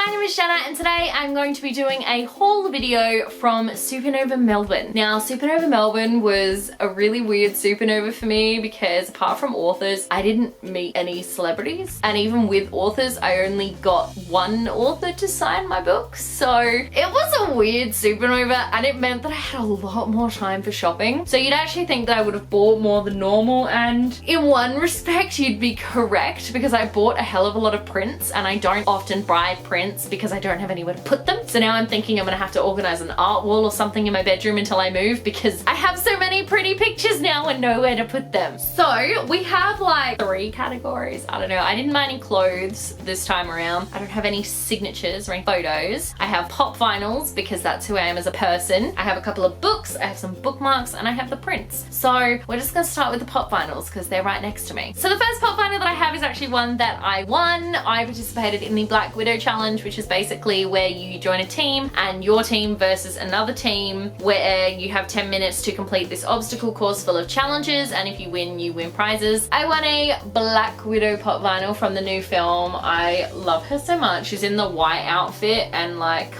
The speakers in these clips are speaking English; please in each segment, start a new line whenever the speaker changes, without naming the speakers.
my name is Jenna and today I'm going to be doing a haul video from Supanova Melbourne. Now, Supanova Melbourne was a really weird supernova for me because apart from authors, I didn't meet any celebrities, and even with authors, I only got one author to sign my books. So it was a weird supernova and it meant that I had a lot more time for shopping. So you'd actually think that I would have bought more than normal, and in one respect you'd be correct because I bought a hell of a lot of prints and I don't often buy prints because I don't have anywhere to put them. So now I'm thinking I'm gonna have to organize an art wall or something in my bedroom until I move because I have so many pretty pictures now and nowhere to put them. So we have like 3 categories. I don't know. I didn't buy any clothes this time around. I don't have any signatures or any photos. I have pop vinyls because that's who I am as a person. I have a couple of books, I have some bookmarks, and I have the prints. So we're just gonna start with the pop vinyls because they're right next to me. So the first pop vinyl that I have is actually one that I won. I participated in the Black Widow challenge, which is basically where you join a team and your team versus another team where you have 10 minutes to complete this obstacle course full of challenges, and if you win prizes. I won a Black Widow pop vinyl from the new film. I love her so much. She's in the white outfit and like,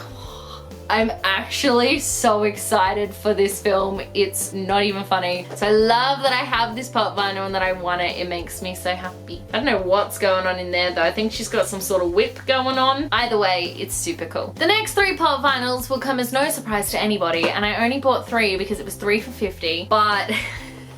I'm actually so excited for this film. It's not even funny. So I love that I have this pop vinyl and that I won it. It makes me so happy. I don't know what's going on in there though. I think she's got some sort of whip going on. Either way, it's super cool. The next 3 pop vinyls will come as no surprise to anybody, and I only bought 3 because it was 3 for $50, but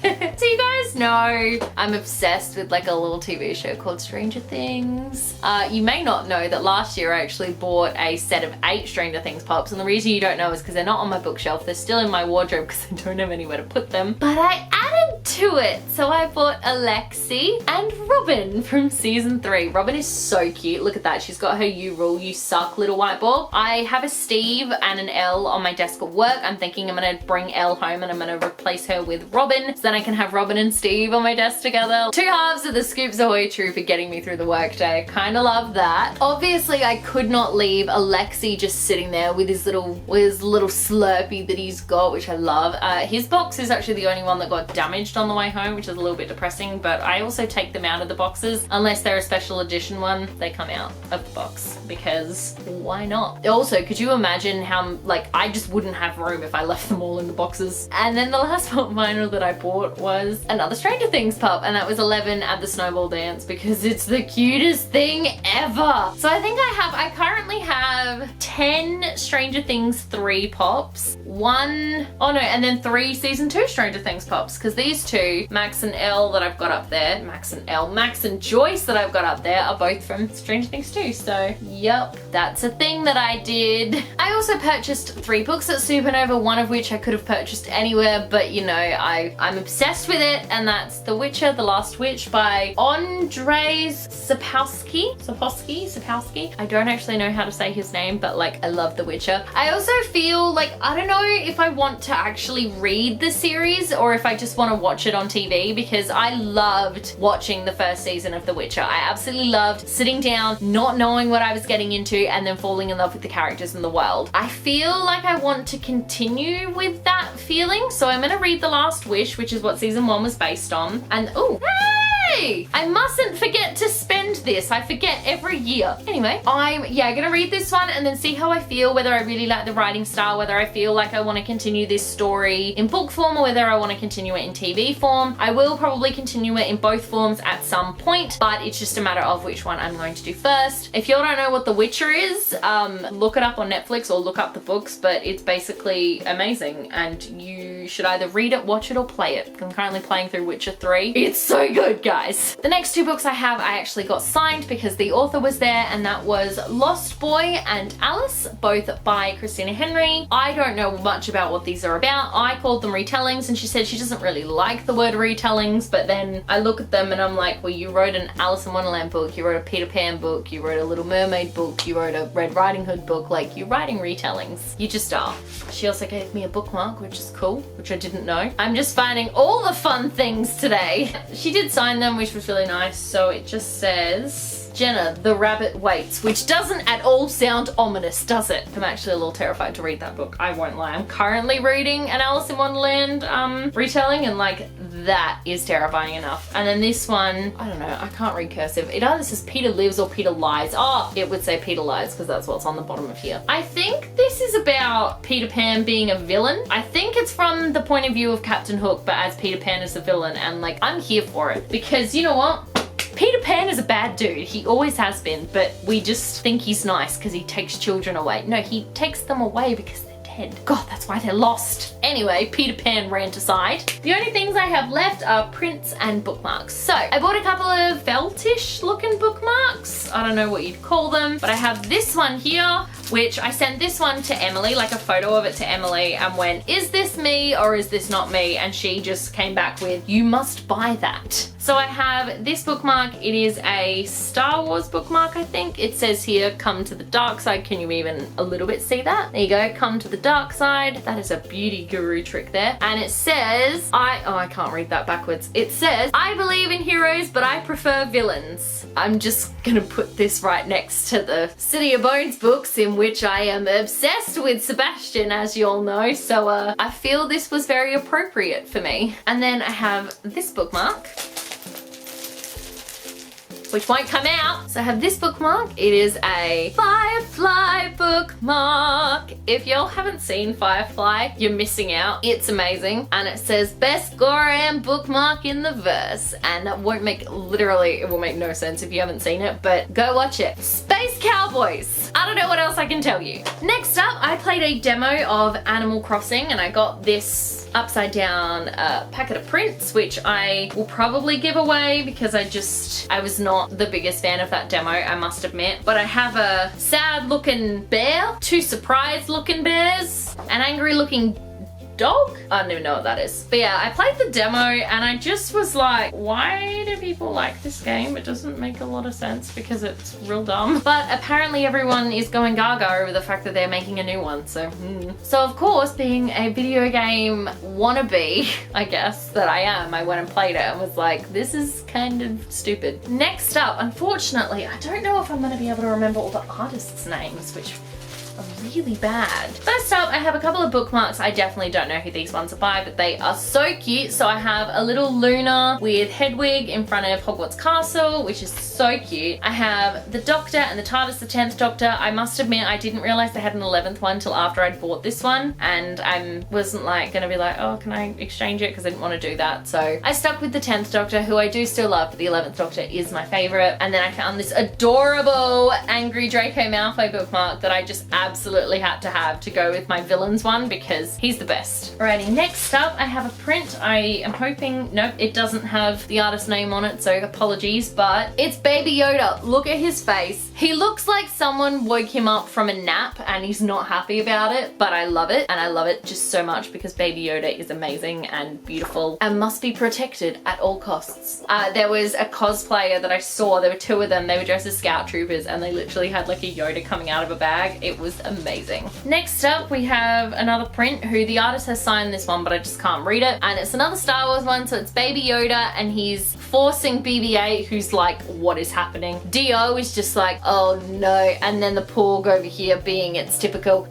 so you guys know I'm obsessed with like a little TV show called Stranger Things. You may not know that last year I actually bought a set of 8 Stranger Things pops, and the reason you don't know is because they're not on my bookshelf. They're still in my wardrobe because I don't have anywhere to put them. But I added to it. So I bought Alexi and Robin from season 3. Robin is so cute. Look at that. She's got her "You rule, you suck" little white ball. I have a Steve and an Elle on my desk at work. I'm thinking I'm gonna bring Elle home and I'm gonna replace her with Robin. So then I can have Robin and Steve on my desk together. 2 halves of the Scoops Ahoy True for getting me through the workday. Kinda love that. Obviously, I could not leave Alexi just sitting there with his little Slurpee that he's got, which I love. His box is actually the only one that got damaged on the way home, which is a little bit depressing, but I also take them out of the boxes. Unless they're a special edition one, they come out of the box because why not? Also, could you imagine how, like, I just wouldn't have room if I left them all in the boxes. And then the last pop vinyl that I bought was another Stranger Things pup, and that was 11 at the Snowball Dance because it's the cutest thing ever. So I think I currently have 10 Stranger Things 3 pops, and then 3 season 2 Stranger Things pops, because these 2, Max and Elle that I've got up there, Max and Joyce that I've got up there are both from Stranger Things 2. So yep, that's a thing that I did. I also purchased 3 books at Supanova, one of which I could have purchased anywhere, but you know, I'm obsessed with it, and that's The Witcher, The Last Witch by Andrzej Sapkowski. I don't actually know how to say his name, but like, I love The Witcher. I also feel like, I don't know if I want to actually read the series or if I just want to watch it on TV, because I loved watching the first season of The Witcher. I absolutely loved sitting down, not knowing what I was getting into, and then falling in love with the characters in the world. I feel like I want to continue with that feeling, so I'm gonna read The Last Wish, which is what season 1 was based on. And oh, hey! I mustn't forget to spend this. I forget every year. Anyway, I'm gonna read this one and then see how I feel, whether I really like the writing style, whether I feel like I want to continue this story in book form or whether I want to continue it in TV form. I will probably continue it in both forms at some point, but it's just a matter of which one I'm going to do first. If you all don't know what The Witcher is, look it up on Netflix or look up the books, but it's basically amazing and you should either read it, watch it, or play it. I'm currently playing through Witcher 3. It's so good, guys. The next 2 books I have, I actually got signed because the author was there, and that was Lost Boy and Alice, both by Christina Henry. I don't know much about what these are about. I called them retellings and she said she doesn't really like the word retellings, but then I look at them and I'm like, well, you wrote an Alice in Wonderland book, you wrote a Peter Pan book, you wrote a Little Mermaid book, you wrote a Red Riding Hood book, like, you're writing retellings. You just are. She also gave me a bookmark, which is cool, which I didn't know. I'm just finding all the fun things today. She did sign them, which was really nice. So it just says, Jenna, the rabbit waits, which doesn't at all sound ominous, does it? I'm actually a little terrified to read that book, I won't lie. I'm currently reading an Alice in Wonderland retelling, and like that is terrifying enough. And then this one, I don't know, I can't read cursive. It either says Peter lives or Peter lies. Oh, it would say Peter lies because that's what's on the bottom of here. I think this is about Peter Pan being a villain. I think it's from the point of view of Captain Hook, but as Peter Pan is a villain, and like I'm here for it because you know what? Peter Pan is a bad dude. He always has been, but we just think he's nice because he takes children away. No, he takes them away because they're dead. God, that's why they're lost. Anyway, Peter Pan rant aside. The only things I have left are prints and bookmarks. So I bought a couple of feltish looking bookmarks. I don't know what you'd call them, but I have this one here, which I sent this one to Emily, like a photo of it to Emily, and went, is this me or is this not me? And she just came back with, you must buy that. So I have this bookmark. It is a Star Wars bookmark, I think. It says here, come to the dark side. Can you even a little bit see that? There you go, come to the dark side. That is a beauty guru trick there. And it says, I can't read that backwards. It says, I believe in heroes, but I prefer villains. I'm just gonna put this right next to the City of Bones books, in which I am obsessed with Sebastian, as you all know. So I feel this was very appropriate for me. And then I have this bookmark, which won't come out. So I have this bookmark. It is a Firefly bookmark. If y'all haven't seen Firefly, you're missing out. It's amazing. And it says best Goran bookmark in the verse. And that won't make, literally, it will make no sense if you haven't seen it, but go watch it. Space Cowboys. I don't know what else I can tell you. Next up, I played a demo of Animal Crossing, and I got this upside down packet of prints, which I will probably give away because I was not the biggest fan of that demo, I must admit. But I have a sad looking bear, two surprised looking bears, an angry looking dog? I don't even know what that is. But yeah, I played the demo and I just was like, why do people like this game? It doesn't make a lot of sense because it's real dumb. But apparently everyone is going gaga over the fact that they're making a new one, so So of course, being a video game wannabe, I guess, that I am, I went and played it and was like, this is kind of stupid. Next up, unfortunately, I don't know if I'm gonna be able to remember all the artists' names, which are really bad. First up, I have a couple of bookmarks. I definitely don't know who these ones are by, but they are so cute. So I have a little Luna with Hedwig in front of Hogwarts Castle, which is so cute. I have the Doctor and the TARDIS, the 10th Doctor. I must admit, I didn't realize they had an 11th one till after I'd bought this one, and I wasn't like gonna be like, oh, can I exchange it? Because I didn't want to do that. So I stuck with the 10th Doctor, who I do still love, but the 11th Doctor is my favorite. And then I found this adorable Angry Draco Malfoy bookmark that I just absolutely had to have to go with my villains one because he's the best. Alrighty, next up I have a print. I am hoping, nope, it doesn't have the artist name on it, so apologies, but it's Baby Yoda. Look at his face. He looks like someone woke him up from a nap and he's not happy about it, but I love it, and I love it just so much because Baby Yoda is amazing and beautiful and must be protected at all costs. There was a cosplayer that I saw, there were two of them, they were dressed as scout troopers and they literally had like a Yoda coming out of a bag. It was amazing. Next up we have another print who the artist has signed this one, but I just can't read it, and it's another Star Wars one. So it's Baby Yoda and he's forcing BB-8, who's like, what is happening? D.O. is just like, oh no, and then the Porg over here being its typical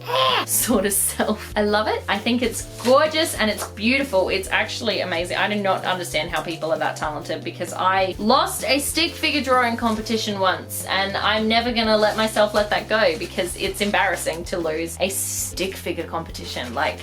sort of self. I love it. I think it's gorgeous and it's beautiful. It's actually amazing. I do not understand how people are that talented because I lost a stick figure drawing competition once and I'm never gonna let myself let that go because it's embarrassing to lose a stick figure competition. Like,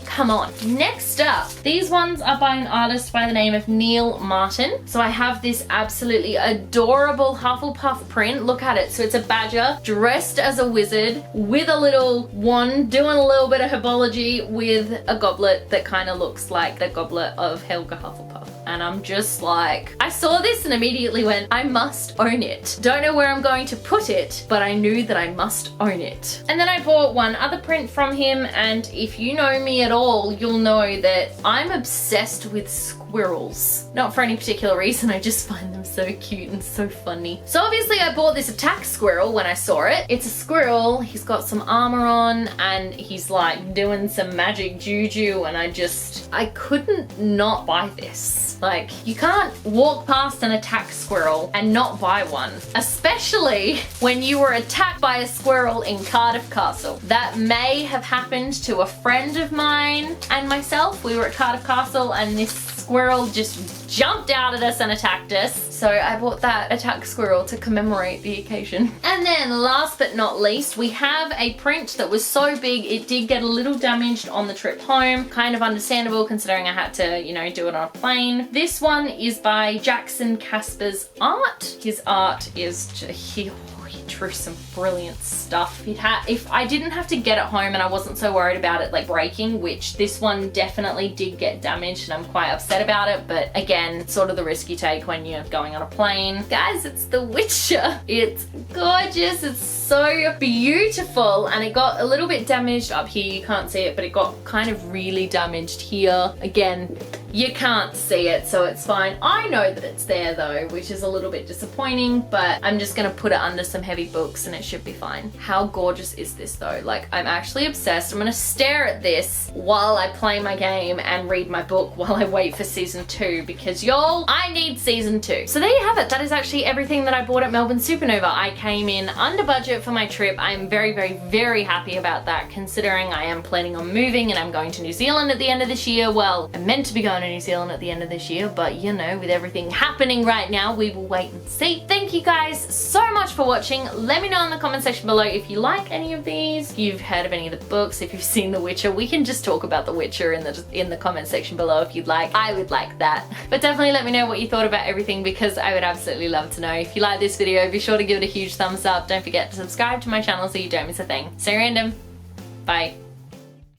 come on. Next up, these ones are by an artist by the name of Neil Martin. So I have this absolutely adorable Hufflepuff print. Look at it. So it's a badger dressed as a wizard with a little wand doing a little bit of herbology with a goblet that kind of looks like the goblet of Helga Hufflepuff. And I'm just like, I saw this and immediately went, I must own it. Don't know where I'm going to put it, but I knew that I must own it. And then I bought one other print from him, and if you know me at all, you'll know that I'm obsessed with squares. squirrels. Not for any particular reason, I just find them so cute and so funny. So obviously I bought this attack squirrel when I saw it. It's a squirrel, he's got some armor on and he's like doing some magic juju, and I couldn't not buy this. Like, you can't walk past an attack squirrel and not buy one. Especially when you were attacked by a squirrel in Cardiff Castle. That may have happened to a friend of mine and myself. We were at Cardiff Castle and this squirrel just jumped out at us and attacked us. So I bought that attack squirrel to commemorate the occasion. And then last but not least, we have a print that was so big it did get a little damaged on the trip home. Kind of understandable considering I had to, you know, do it on a plane. This one is by Jackson Casper's art. His art is he drew some brilliant stuff. If I didn't have to get it home and I wasn't so worried about it like breaking, which this one definitely did get damaged and I'm quite upset about it, but again, it's sort of the risk you take when you're going on a plane. Guys, it's The Witcher. It's gorgeous, it's so beautiful, and it got a little bit damaged up here, you can't see it, but it got kind of really damaged here. Again, you can't see it, so it's fine. I know that it's there though, which is a little bit disappointing, but I'm just gonna put it under some heavy books and it should be fine. How gorgeous is this though? Like, I'm actually obsessed. I'm gonna stare at this while I play my game and read my book while I wait for season 2, because y'all, I need season 2. So there you have it. That is actually everything that I bought at Melbourne Supanova. I came in under budget for my trip. I'm very, very, very happy about that, considering I am planning on moving and I'm going to New Zealand at the end of this year. Well, I'm meant to be going to New Zealand at the end of this year, but you know, with everything happening right now, we will wait and see. Thank you guys so much for watching. Let me know in the comment section below if you like any of these, if you've heard of any of the books, if you've seen The Witcher. We can just talk about The Witcher in the comment section below if you'd like. I would like that. But definitely let me know what you thought about everything, because I would absolutely love to know. If you like this video, be sure to give it a huge thumbs up. Don't forget to subscribe to my channel so you don't miss a thing. Stay random. Bye.